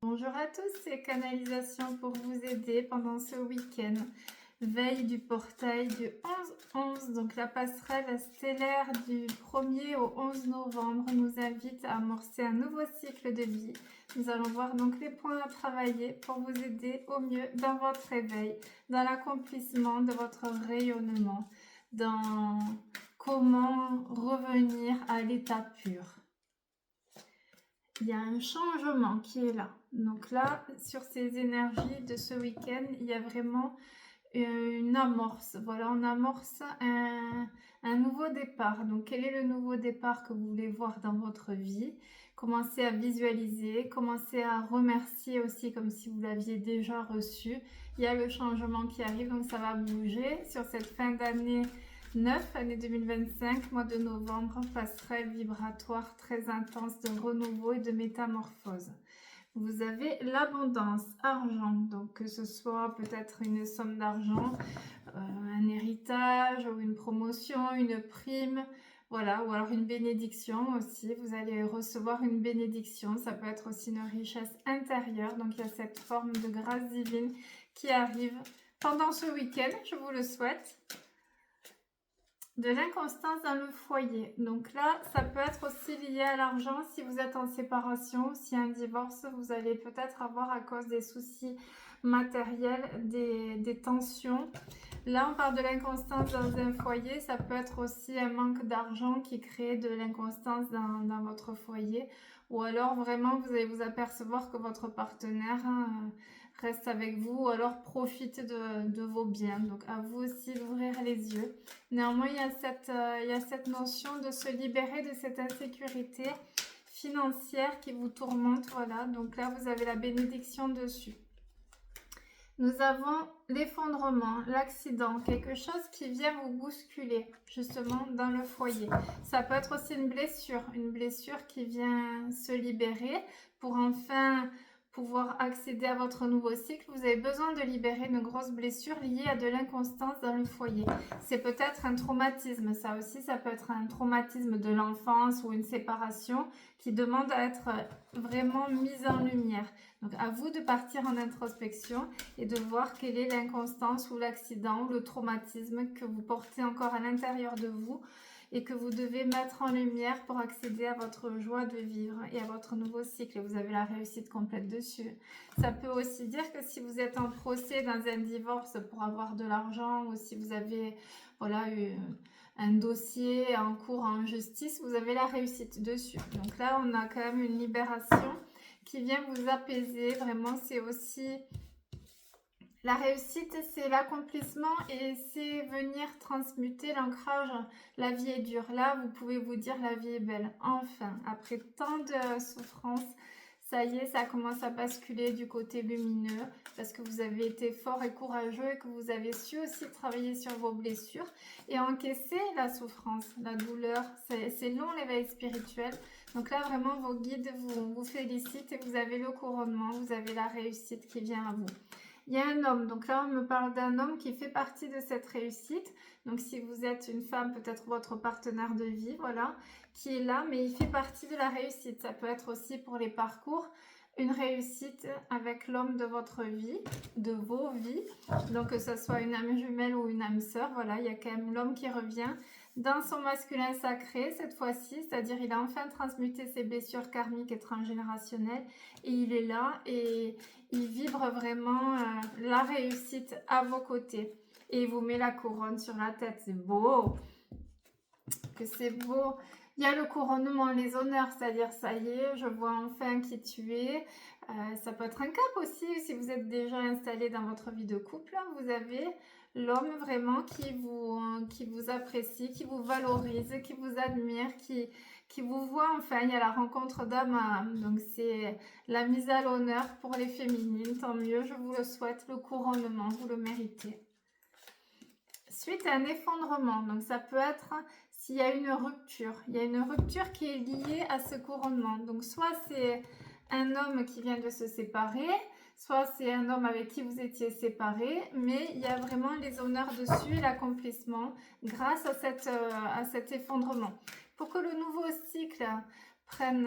Bonjour à tous, c'est Canalisation pour vous aider pendant ce week-end. Veille du portail du 11-11, donc la passerelle stellaire du 1er au 11 novembre nous invite à amorcer un nouveau cycle de vie. Nous allons voir donc les points à travailler pour vous aider au mieux dans votre réveil, dans l'accomplissement de votre rayonnement, dans comment revenir à l'état pur. Il y a un changement qui est là. Donc là, sur ces énergies de ce week-end, il y a vraiment une amorce. Voilà, on amorce un nouveau départ. Donc, quel est le nouveau départ que vous voulez voir dans votre vie? Commencez à visualiser, commencez à remercier aussi comme si vous l'aviez déjà reçu. Il y a le changement qui arrive, donc ça va bouger sur cette fin d'année 9, année 2025, mois de novembre, passerelle vibratoire très intense de renouveau et de métamorphose. Vous avez l'abondance, argent, donc que ce soit peut-être une somme d'argent, un héritage ou une promotion, une prime, voilà, ou alors une bénédiction aussi. Vous allez recevoir une bénédiction, ça peut être aussi une richesse intérieure, donc il y a cette forme de grâce divine qui arrive pendant ce week-end, je vous le souhaite. De l'inconstance dans le foyer. Donc là, ça peut être aussi lié à l'argent si vous êtes en séparation, si un divorce, vous allez peut-être avoir à cause des soucis matériels, des tensions. Là, on parle de l'inconstance dans un foyer. Ça peut être aussi un manque d'argent qui crée de l'inconstance dans votre foyer. Ou alors, vraiment, vous allez vous apercevoir que votre partenaire reste avec vous ou alors profite de vos biens. Donc, à vous aussi d'ouvrir les yeux. Néanmoins, il y a cette notion de se libérer de cette insécurité financière qui vous tourmente. Voilà, donc là, vous avez la bénédiction dessus. Nous avons l'effondrement, l'accident, quelque chose qui vient vous bousculer justement dans le foyer. Ça peut être aussi une blessure qui vient se libérer pour enfin pouvoir accéder à votre nouveau cycle. Vous avez besoin de libérer une grosse blessure liée à de l'inconstance dans le foyer. C'est peut-être un traumatisme, ça aussi, ça peut être un traumatisme de l'enfance ou une séparation qui demande à être vraiment mise en lumière. Donc à vous de partir en introspection et de voir quelle est l'inconstance ou l'accident ou le traumatisme que vous portez encore à l'intérieur de vous et que vous devez mettre en lumière pour accéder à votre joie de vivre et à votre nouveau cycle. Et vous avez la réussite complète dessus. Ça peut aussi dire que si vous êtes en procès dans un divorce pour avoir de l'argent ou si vous avez un dossier en cours en justice, vous avez la réussite dessus. Donc là, on a quand même une libération qui vient vous apaiser. Vraiment, c'est aussi... La réussite, c'est l'accomplissement et c'est venir transmuter l'ancrage. La vie est dure. Là, vous pouvez vous dire la vie est belle. Enfin, après tant de souffrances, ça y est, ça commence à basculer du côté lumineux parce que vous avez été fort et courageux et que vous avez su aussi travailler sur vos blessures et encaisser la souffrance, la douleur. C'est long l'éveil spirituel. Donc là, vraiment, vos guides vous félicitent et vous avez le couronnement, vous avez la réussite qui vient à vous. Il y a un homme, donc là on me parle d'un homme qui fait partie de cette réussite. Donc si vous êtes une femme, peut-être votre partenaire de vie, voilà, qui est là, mais il fait partie de la réussite. Ça peut être aussi pour les parcours, une réussite avec l'homme de votre vie, de vos vies. Donc que ce soit une âme jumelle ou une âme sœur, voilà, il y a quand même l'homme qui revient dans son masculin sacré cette fois-ci, c'est-à-dire il a enfin transmuté ses blessures karmiques et transgénérationnelles et il est là et il vibre vraiment la réussite à vos côtés et il vous met la couronne sur la tête. C'est beau, que c'est beau. Il y a le couronnement, les honneurs, c'est-à-dire ça y est, je vois enfin qui tu es. Ça peut être un cap aussi, si vous êtes déjà installé dans votre vie de couple, vous avez l'homme vraiment qui vous apprécie, qui vous valorise, qui vous admire, qui vous voit enfin. Il y a la rencontre d'âme à âme, donc c'est la mise à l'honneur pour les féminines, tant mieux, je vous le souhaite, le couronnement, vous le méritez. Suite à un effondrement, donc ça peut être s'il y a une rupture. Il y a une rupture qui est liée à ce couronnement. Donc soit c'est un homme qui vient de se séparer, soit c'est un homme avec qui vous étiez séparés, mais il y a vraiment les honneurs dessus et l'accomplissement grâce à cet effondrement. Pour que le nouveau cycle prennent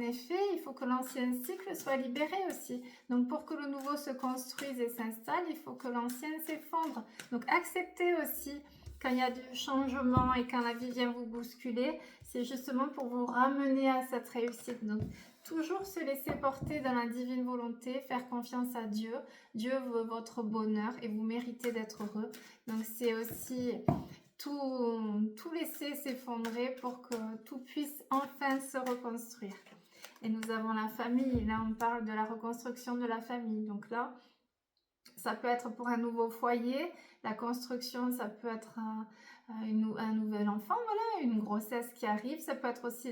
effet, il faut que l'ancien cycle soit libéré aussi. Donc pour que le nouveau se construise et s'installe, il faut que l'ancien s'effondre. Donc acceptez aussi quand il y a du changement et quand la vie vient vous bousculer, c'est justement pour vous ramener à cette réussite. Donc toujours se laisser porter dans la divine volonté, faire confiance à Dieu. Dieu veut votre bonheur et vous méritez d'être heureux. Donc c'est aussi tout laisser s'effondrer pour que tout puisse enfin se reconstruire. Et nous avons la famille, là on parle de la reconstruction de la famille. Donc là, ça peut être pour un nouveau foyer, la construction, ça peut être un nouvel enfant, voilà, une grossesse qui arrive. Ça peut être aussi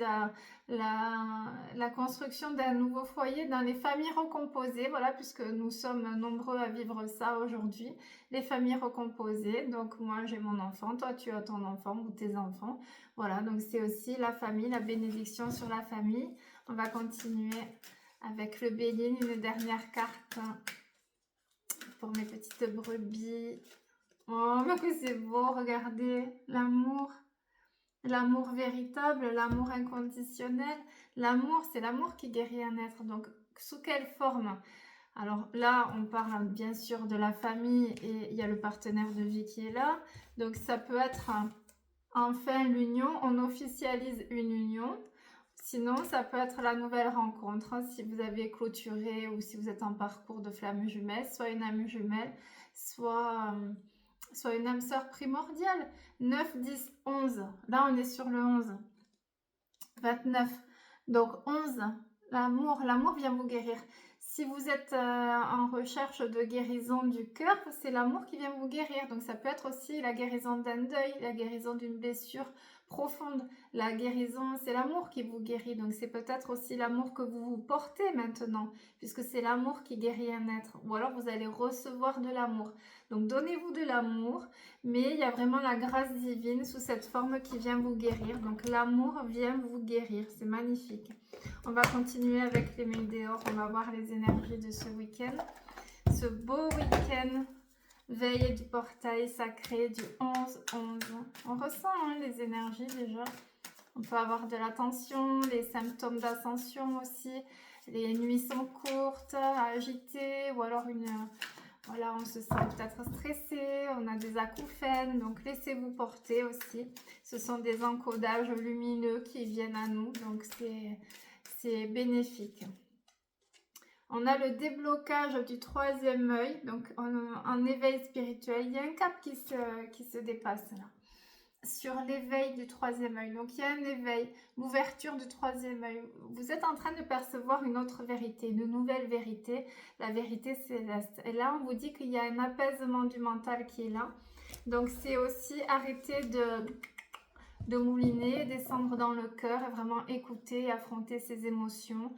la construction d'un nouveau foyer dans les familles recomposées, voilà, puisque nous sommes nombreux à vivre ça aujourd'hui, les familles recomposées. Donc moi j'ai mon enfant, toi tu as ton enfant ou tes enfants, voilà, donc c'est aussi la famille, la bénédiction sur la famille. On va continuer avec le Béline, une dernière carte pour mes petites brebis. Oh, mais que c'est beau, regardez, l'amour. L'amour véritable, l'amour inconditionnel. L'amour, c'est l'amour qui guérit un être. Donc, sous quelle forme? Alors là, on parle bien sûr de la famille et il y a le partenaire de vie qui est là. Donc, ça peut être enfin l'union. On officialise une union. Sinon, ça peut être la nouvelle rencontre, hein, si vous avez clôturé ou si vous êtes en parcours de flamme jumelle, soit une âme jumelle, soit une âme sœur primordiale. 9, 10, 11. Là, on est sur le 11. 29. Donc, 11. L'amour vient vous guérir. Si vous êtes en recherche de guérison du cœur, c'est l'amour qui vient vous guérir. Donc, ça peut être aussi la guérison d'un deuil, la guérison d'une blessure profonde. La guérison, c'est l'amour qui vous guérit. Donc, c'est peut-être aussi l'amour que vous vous portez maintenant, puisque c'est l'amour qui guérit un être. Ou alors, vous allez recevoir de l'amour. Donc, donnez-vous de l'amour, mais il y a vraiment la grâce divine sous cette forme qui vient vous guérir. Donc, l'amour vient vous guérir. C'est magnifique. On va continuer avec les météores. On va voir les énergies de ce week-end. Ce beau week-end. Veille du portail sacré du 11-11. On ressent les énergies déjà. On peut avoir de la tension, les symptômes d'ascension aussi. Les nuits sont courtes, agitées, ou alors voilà, on se sent peut-être stressé, on a des acouphènes, donc laissez-vous porter aussi. Ce sont des encodages lumineux qui viennent à nous, donc c'est bénéfique. On a le déblocage du troisième œil, donc en éveil spirituel. Il y a un cap qui se dépasse là, sur l'éveil du troisième œil. Donc il y a un éveil, l'ouverture du troisième œil. Vous êtes en train de percevoir une autre vérité, une nouvelle vérité, la vérité céleste. Et là, on vous dit qu'il y a un apaisement du mental qui est là. Donc c'est aussi arrêter de mouliner, descendre dans le cœur et vraiment écouter, affronter ses émotions.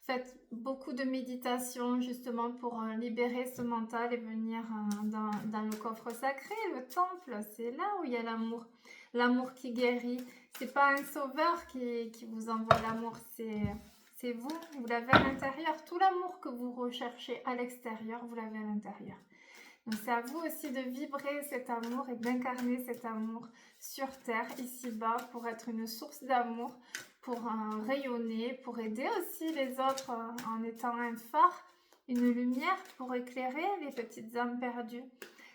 Faites beaucoup de méditation justement pour libérer ce mental et venir dans le coffre sacré, le temple. C'est là où il y a l'amour. L'amour qui guérit. C'est pas un sauveur qui vous envoie l'amour, c'est vous. Vous l'avez à l'intérieur. Tout l'amour que vous recherchez à l'extérieur, vous l'avez à l'intérieur. Donc c'est à vous aussi de vibrer cet amour et d'incarner cet amour sur Terre, ici-bas, pour être une source d'amour, pour rayonner, pour aider aussi les autres en étant un phare, une lumière pour éclairer les petites âmes perdues.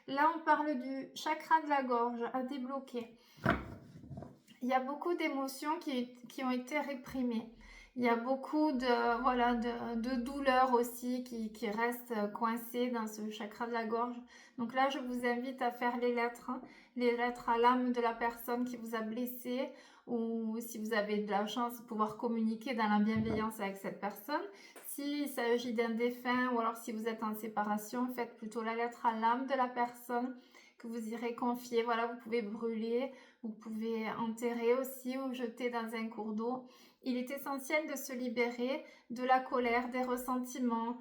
Là, on parle du chakra de la gorge à débloquer. Il y a beaucoup d'émotions qui ont été réprimées. Il y a beaucoup de douleurs aussi qui restent coincées dans ce chakra de la gorge. Donc là, je vous invite à faire les lettres à l'âme de la personne qui vous a blessé, ou si vous avez de la chance de pouvoir communiquer dans la bienveillance avec cette personne. S'il s'agit d'un défunt ou alors si vous êtes en séparation, faites plutôt la lettre à l'âme de la personne que vous irez confier. Voilà, vous pouvez brûler, vous pouvez enterrer aussi ou jeter dans un cours d'eau. Il est essentiel de se libérer de la colère, des ressentiments,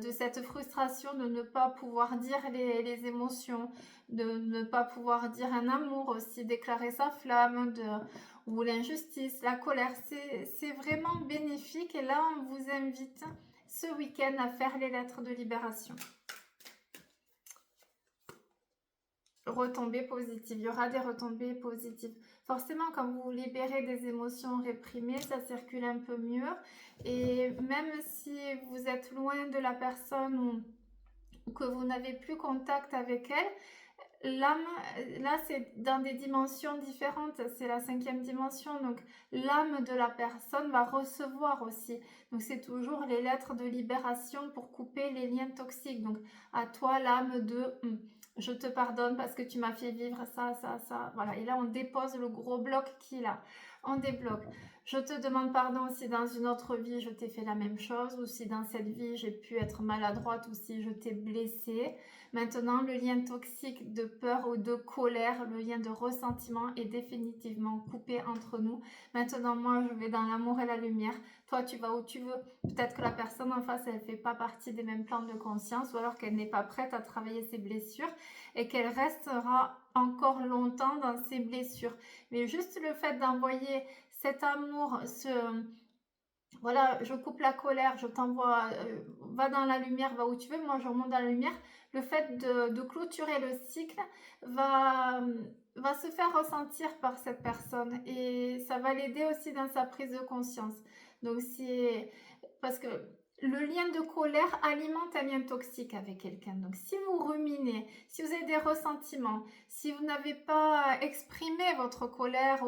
de cette frustration de ne pas pouvoir dire les émotions, de ne pas pouvoir dire un amour aussi, déclarer sa flamme, ou l'injustice, la colère. C'est vraiment bénéfique et là, on vous invite ce week-end à faire les lettres de libération. Retombées positives, il y aura des retombées positives. forcément, quand vous libérez des émotions réprimées, ça circule un peu mieux. Et même si vous êtes loin de la personne ou que vous n'avez plus contact avec elle, l'âme, là c'est dans des dimensions différentes, c'est la 5e dimension, donc l'âme de la personne va recevoir aussi. Donc c'est toujours les lettres de libération pour couper les liens toxiques. Donc à toi l'âme de je te pardonne parce que tu m'as fait vivre ça, ça, ça. Voilà, et là on dépose le gros bloc qu'il a. On débloque. Je te demande pardon si dans une autre vie je t'ai fait la même chose, ou si dans cette vie j'ai pu être maladroite, ou si je t'ai blessée. Maintenant, le lien toxique de peur ou de colère, le lien de ressentiment est définitivement coupé entre nous. Maintenant, moi, je vais dans l'amour et la lumière. Toi, tu vas où tu veux. Peut-être que la personne en face, elle ne fait pas partie des mêmes plans de conscience, ou alors qu'elle n'est pas prête à travailler ses blessures et qu'elle restera encore longtemps dans ses blessures. Mais juste le fait d'envoyer cet amour, voilà, je coupe la colère, je t'envoie, va dans la lumière, va où tu veux, moi je remonte dans la lumière. Le fait de clôturer le cycle va se faire ressentir par cette personne et ça va l'aider aussi dans sa prise de conscience. Donc c'est parce que le lien de colère alimente un lien toxique avec quelqu'un. Donc si vous ruminez, si vous avez des ressentiments, si vous n'avez pas exprimé votre colère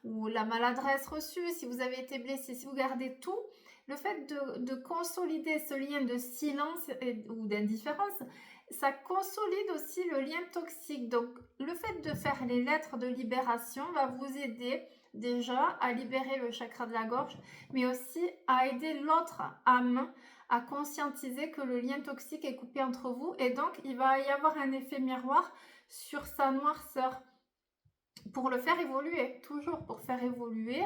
ou la maladresse reçue, si vous avez été blessé, si vous gardez tout, le fait de consolider ce lien de silence ou d'indifférence, ça consolide aussi le lien toxique. Donc le fait de faire les lettres de libération va vous aider déjà à libérer le chakra de la gorge, mais aussi à aider l'autre âme à conscientiser que le lien toxique est coupé entre vous, et donc il va y avoir un effet miroir sur sa noirceur pour le faire évoluer, toujours pour faire évoluer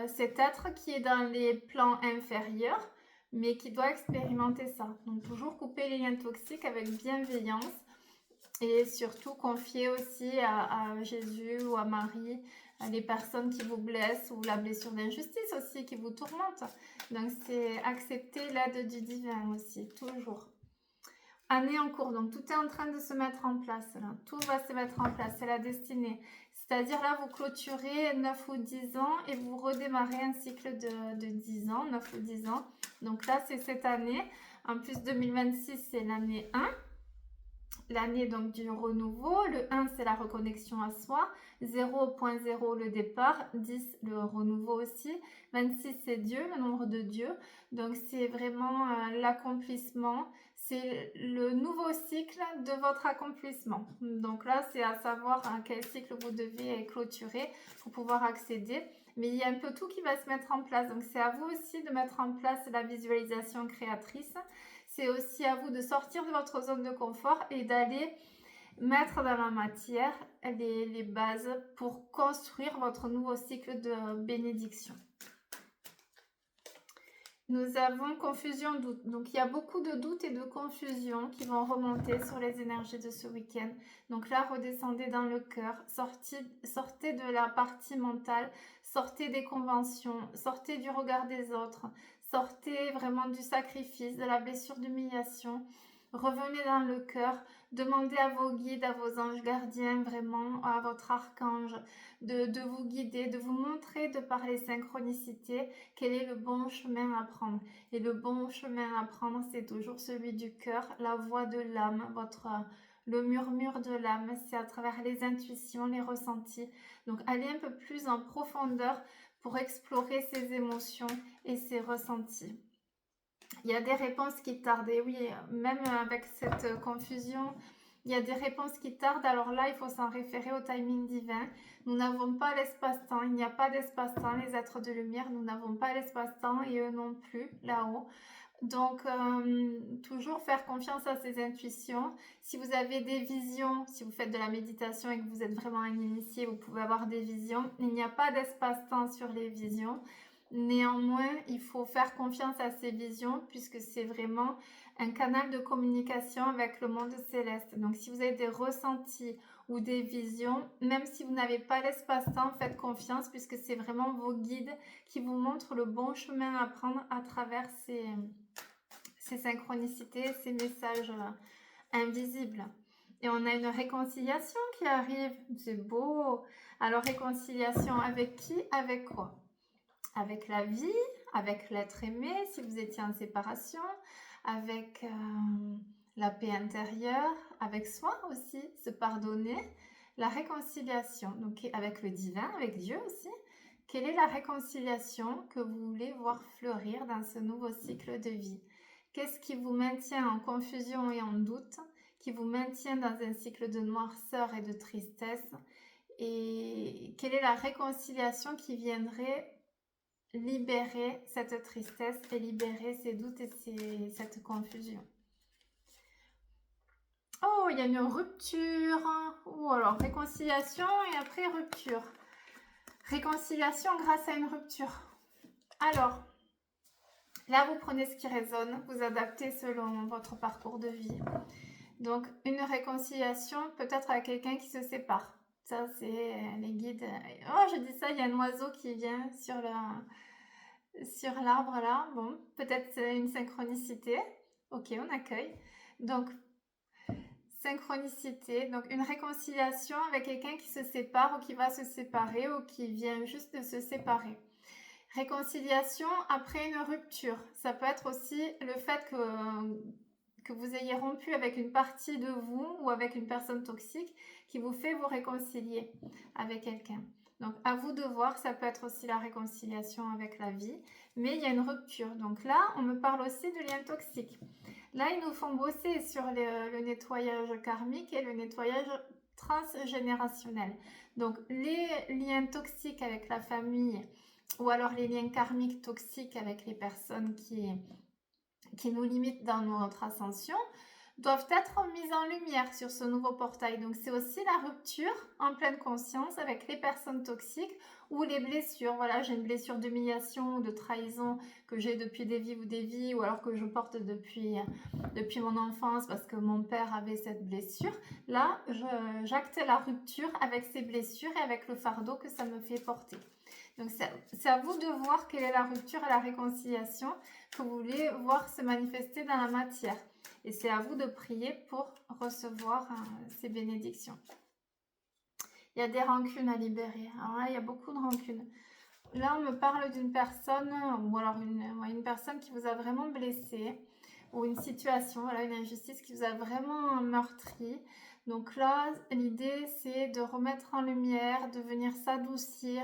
cet être qui est dans les plans inférieurs mais qui doit expérimenter ça. Donc toujours couper les liens toxiques avec bienveillance et surtout confier aussi à Jésus ou à Marie les personnes qui vous blessent, ou la blessure d'injustice aussi qui vous tourmente. Donc c'est accepter l'aide du divin aussi, toujours. Année en cours, donc tout est en train de se mettre en place, là. Tout va se mettre en place, c'est la destinée. C'est-à-dire là, vous clôturez 9 ou 10 ans et vous redémarrez un cycle de 10 ans, 9 ou 10 ans. Donc là, c'est cette année. En plus, 2026, c'est l'année 1. L'année donc du renouveau. Le 1, c'est la reconnexion à soi. 0.0, le départ. 10, le renouveau aussi. 26, c'est Dieu, le nombre de Dieu. Donc c'est vraiment l'accomplissement. C'est le nouveau cycle de votre accomplissement. Donc là, c'est à savoir à quel cycle vous devez clôturer pour pouvoir accéder. Mais il y a un peu tout qui va se mettre en place. Donc c'est à vous aussi de mettre en place la visualisation créatrice. C'est aussi à vous de sortir de votre zone de confort et d'aller mettre dans la matière les bases pour construire votre nouveau cycle de bénédiction. Nous avons confusion, doute. Donc, il y a beaucoup de doutes et de confusion qui vont remonter sur les énergies de ce week-end. Donc là, redescendez dans le cœur, sortez de la partie mentale, sortez des conventions, sortez du regard des autres, sortez vraiment du sacrifice, de la blessure d'humiliation. Revenez dans le cœur, demandez à vos guides, à vos anges gardiens, vraiment à votre archange, de vous guider, de vous montrer de par les synchronicités quel est le bon chemin à prendre. Et le bon chemin à prendre, c'est toujours celui du cœur, la voix de l'âme, le murmure de l'âme, c'est à travers les intuitions, les ressentis. Donc allez un peu plus en profondeur pour explorer ces émotions et ces ressentis. Il y a des réponses qui tardent, et oui, même avec cette confusion, il y a des réponses qui tardent. Alors là, il faut s'en référer au timing divin. Nous n'avons pas l'espace-temps, il n'y a pas d'espace-temps, les êtres de lumière, nous n'avons pas l'espace-temps et eux non plus, là-haut. Donc, toujours faire confiance à ses intuitions. Si vous avez des visions, si vous faites de la méditation et que vous êtes vraiment un initié, vous pouvez avoir des visions. Il n'y a pas d'espace-temps sur les visions. Néanmoins, il faut faire confiance à ces visions puisque c'est vraiment un canal de communication avec le monde céleste. Donc, si vous avez des ressentis ou des visions, même si vous n'avez pas l'espace-temps, faites confiance puisque c'est vraiment vos guides qui vous montrent le bon chemin à prendre à travers ces synchronicités, ces messages invisibles. Et on a une réconciliation qui arrive. C'est beau. Alors, réconciliation avec qui? Avec quoi? Avec la vie, avec l'être aimé, si vous étiez en séparation, avec la paix intérieure, avec soi aussi, se pardonner, la réconciliation, donc avec le divin, avec Dieu aussi. Quelle est la réconciliation que vous voulez voir fleurir dans ce nouveau cycle de vie? Qu'est-ce qui vous maintient en confusion et en doute, qui vous maintient dans un cycle de noirceur et de tristesse? Et quelle est la réconciliation qui viendrait libérer cette tristesse et libérer ces doutes et cette confusion? Oh, il y a une rupture. Ou alors réconciliation et après rupture. Réconciliation grâce à une rupture. Alors, là, vous prenez ce qui résonne, vous adaptez selon votre parcours de vie. Donc, une réconciliation peut-être avec quelqu'un qui se sépare. Ça, c'est les guides. Oh, je dis ça, il y a un oiseau qui vient sur l'arbre là. Bon, peut-être c'est une synchronicité. Ok, on accueille. Donc, synchronicité, donc une réconciliation avec quelqu'un qui se sépare ou qui va se séparer ou qui vient juste de se séparer. Réconciliation après une rupture. Ça peut être aussi le fait que vous ayez rompu avec une partie de vous ou avec une personne toxique qui vous fait vous réconcilier avec quelqu'un. Donc à vous de voir, ça peut être aussi la réconciliation avec la vie, mais il y a une rupture. Donc là, on me parle aussi de liens toxiques. Là, ils nous font bosser sur le nettoyage karmique et le nettoyage transgénérationnel. Donc les liens toxiques avec la famille ou alors les liens karmiques toxiques avec les personnes qui nous limitent dans notre ascension, doivent être mises en lumière sur ce nouveau portail. Donc c'est aussi la rupture en pleine conscience avec les personnes toxiques ou les blessures. Voilà, j'ai une blessure d'humiliation ou de trahison que j'ai depuis des vies ou alors que je porte depuis mon enfance parce que mon père avait cette blessure. Là, j'acte la rupture avec ces blessures et avec le fardeau que ça me fait porter. Donc c'est à vous de voir quelle est la rupture et la réconciliation que vous voulez voir se manifester dans la matière. Et c'est à vous de prier pour recevoir ces bénédictions. Il y a des rancunes à libérer. Alors là, il y a beaucoup de rancunes. Là, on me parle d'une personne, ou alors une personne qui vous a vraiment blessé, ou une situation, voilà, une injustice qui vous a vraiment meurtri. Donc là, l'idée, c'est de remettre en lumière, de venir s'adoucir,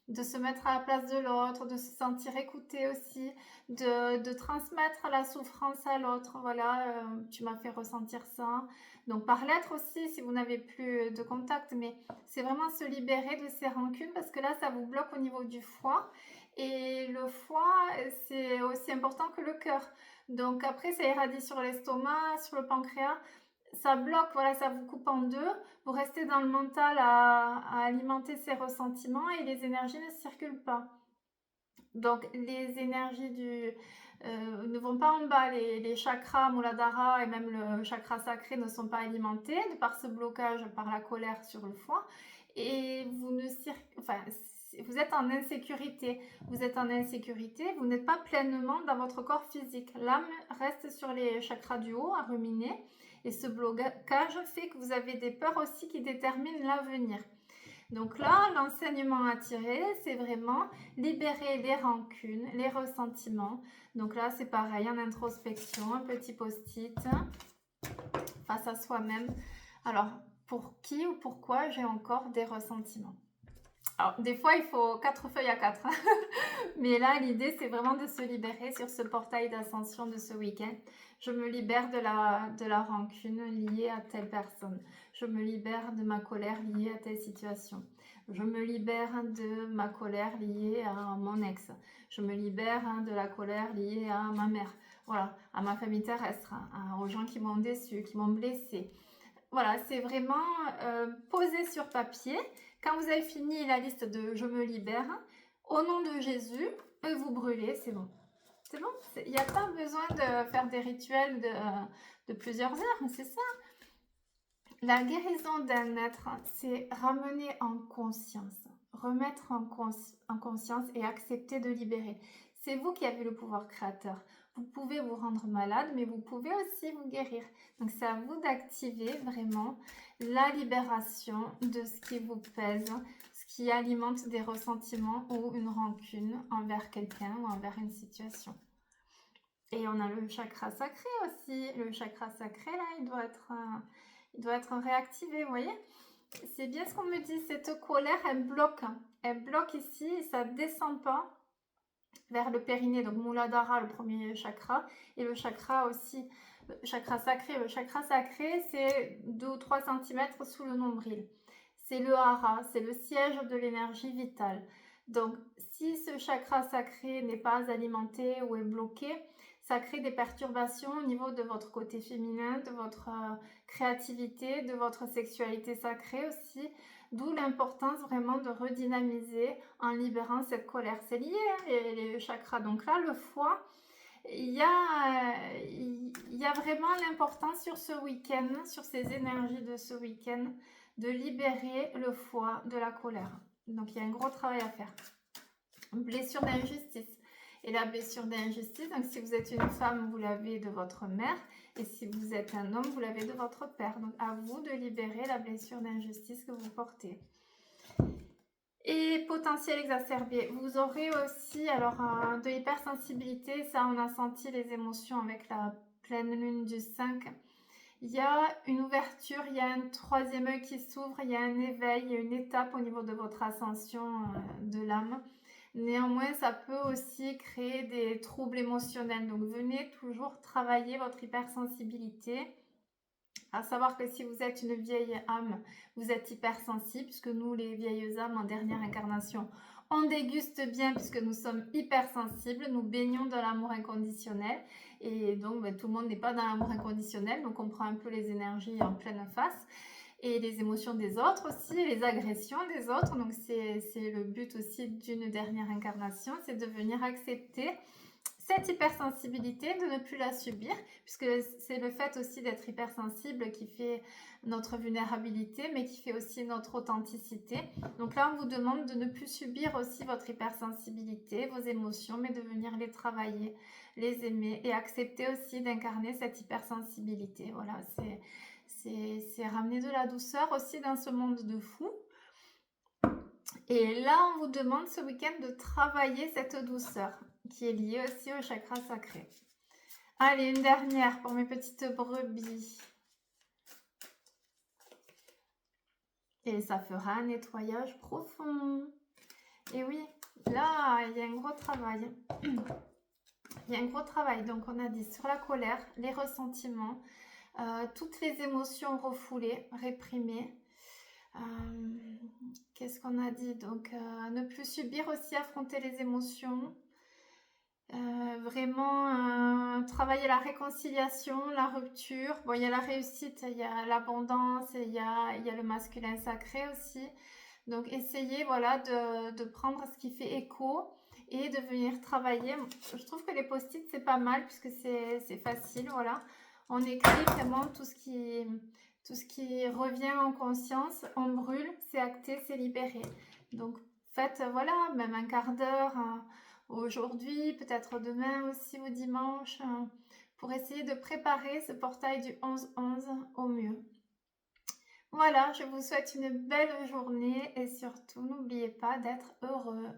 de se mettre à la place de l'autre, de se sentir écouté aussi, de transmettre la souffrance à l'autre. Voilà, tu m'as fait ressentir ça. Donc par lettre aussi, si vous n'avez plus de contact, mais c'est vraiment se libérer de ces rancunes parce que là, ça vous bloque au niveau du foie. Et le foie, c'est aussi important que le cœur. Donc après, ça irradie sur l'estomac, sur le pancréas. Ça bloque, voilà, ça vous coupe en deux. Vous restez dans le mental à alimenter ces ressentiments et les énergies ne circulent pas. Donc les énergies ne vont pas en bas, les chakras, Muladhara et même le chakra sacré ne sont pas alimentés de par ce blocage, par la colère sur le foie. Et vous êtes en insécurité. Vous êtes en insécurité, vous n'êtes pas pleinement dans votre corps physique. L'âme reste sur les chakras du haut à ruminer. Et ce blocage fait que vous avez des peurs aussi qui déterminent l'avenir. Donc là, l'enseignement à tirer, c'est vraiment libérer les rancunes, les ressentiments. Donc là, c'est pareil, en introspection, un petit post-it face à soi-même. Alors, pour qui ou pourquoi j'ai encore des ressentiments? Alors, des fois, il faut 4 feuilles à 4. Mais là, l'idée, c'est vraiment de se libérer sur ce portail d'ascension de ce week-end. Je me libère de la rancune liée à telle personne. Je me libère de ma colère liée à telle situation. Je me libère de ma colère liée à mon ex. Je me libère de la colère liée à ma mère. Voilà, à ma famille terrestre, aux gens qui m'ont déçu, qui m'ont blessé. Voilà, c'est vraiment posé sur papier. Quand vous avez fini la liste de « je me libère », au nom de Jésus, vous brûlez, c'est bon. C'est bon, il n'y a pas besoin de faire des rituels de plusieurs heures, c'est ça. La guérison d'un être, c'est ramener en conscience, remettre en conscience et accepter de libérer. C'est vous qui avez le pouvoir créateur. Vous pouvez vous rendre malade, mais vous pouvez aussi vous guérir. Donc, c'est à vous d'activer vraiment la libération de ce qui vous pèse, ce qui alimente des ressentiments ou une rancune envers quelqu'un ou envers une situation. Et on a le chakra sacré aussi. Le chakra sacré, là, il doit être réactivé, vous voyez? C'est bien ce qu'on me dit, cette colère, elle bloque. Elle bloque ici et ça ne descend pas vers le périnée, donc Muladhara, le premier chakra, et le chakra aussi, le chakra sacré. Le chakra sacré, c'est 2 ou 3 cm sous le nombril. C'est le hara, c'est le siège de l'énergie vitale. Donc, si ce chakra sacré n'est pas alimenté ou est bloqué, ça crée des perturbations au niveau de votre côté féminin, de votre créativité, de votre sexualité sacrée aussi. D'où l'importance vraiment de redynamiser en libérant cette colère. C'est lié, hein, les chakras. Donc là, le foie, il y a vraiment l'importance sur ce week-end, sur ces énergies de ce week-end, de libérer le foie de la colère. Donc, il y a un gros travail à faire. Blessure d'injustice. Et la blessure d'injustice, donc si vous êtes une femme, vous l'avez de votre mère. Et si vous êtes un homme, vous l'avez de votre père. Donc, à vous de libérer la blessure d'injustice que vous portez. Et potentiel exacerbé. Vous aurez aussi alors de l'hypersensibilité. Ça, on a senti les émotions avec la pleine lune du 5. Il y a une ouverture, il y a un troisième œil qui s'ouvre, il y a un éveil, il y a une étape au niveau de votre ascension de l'âme. Néanmoins, ça peut aussi créer des troubles émotionnels. Donc, venez toujours travailler votre hypersensibilité. À savoir que si vous êtes une vieille âme, vous êtes hypersensible, puisque nous, les vieilles âmes en dernière incarnation, on déguste bien puisque nous sommes hypersensibles, nous baignons dans l'amour inconditionnel. Et donc, tout le monde n'est pas dans l'amour inconditionnel, donc on prend un peu les énergies en pleine face. Et les émotions des autres aussi, les agressions des autres. Donc, c'est le but aussi d'une dernière incarnation, c'est de venir accepter cette hypersensibilité, de ne plus la subir, puisque c'est le fait aussi d'être hypersensible qui fait notre vulnérabilité, mais qui fait aussi notre authenticité. Donc là, on vous demande de ne plus subir aussi votre hypersensibilité, vos émotions, mais de venir les travailler, les aimer et accepter aussi d'incarner cette hypersensibilité. Voilà, c'est ramener de la douceur aussi dans ce monde de fous. Et là, on vous demande ce week-end de travailler cette douceur qui est liée aussi au chakra sacré. Allez, une dernière pour mes petites brebis. Et ça fera un nettoyage profond. Et oui, là, il y a un gros travail. Il y a un gros travail, donc on a dit sur la colère, les ressentiments, toutes les émotions refoulées, réprimées. Qu'est-ce qu'on a dit? Donc, ne plus subir aussi, affronter les émotions. Vraiment travailler la réconciliation, la rupture. Bon, il y a la réussite, il y a l'abondance, il y a le masculin sacré aussi. Donc, essayez voilà, de prendre ce qui fait écho et de venir travailler. Je trouve que les post-it, c'est pas mal puisque c'est facile. Voilà. On écrit vraiment tout ce qui revient en conscience. On brûle, c'est acté, c'est libéré. Donc, faites, voilà, même un quart d'heure aujourd'hui, peut-être demain aussi ou dimanche, pour essayer de préparer ce portail du 11-11 au mieux. Voilà, je vous souhaite une belle journée et surtout, n'oubliez pas d'être heureux.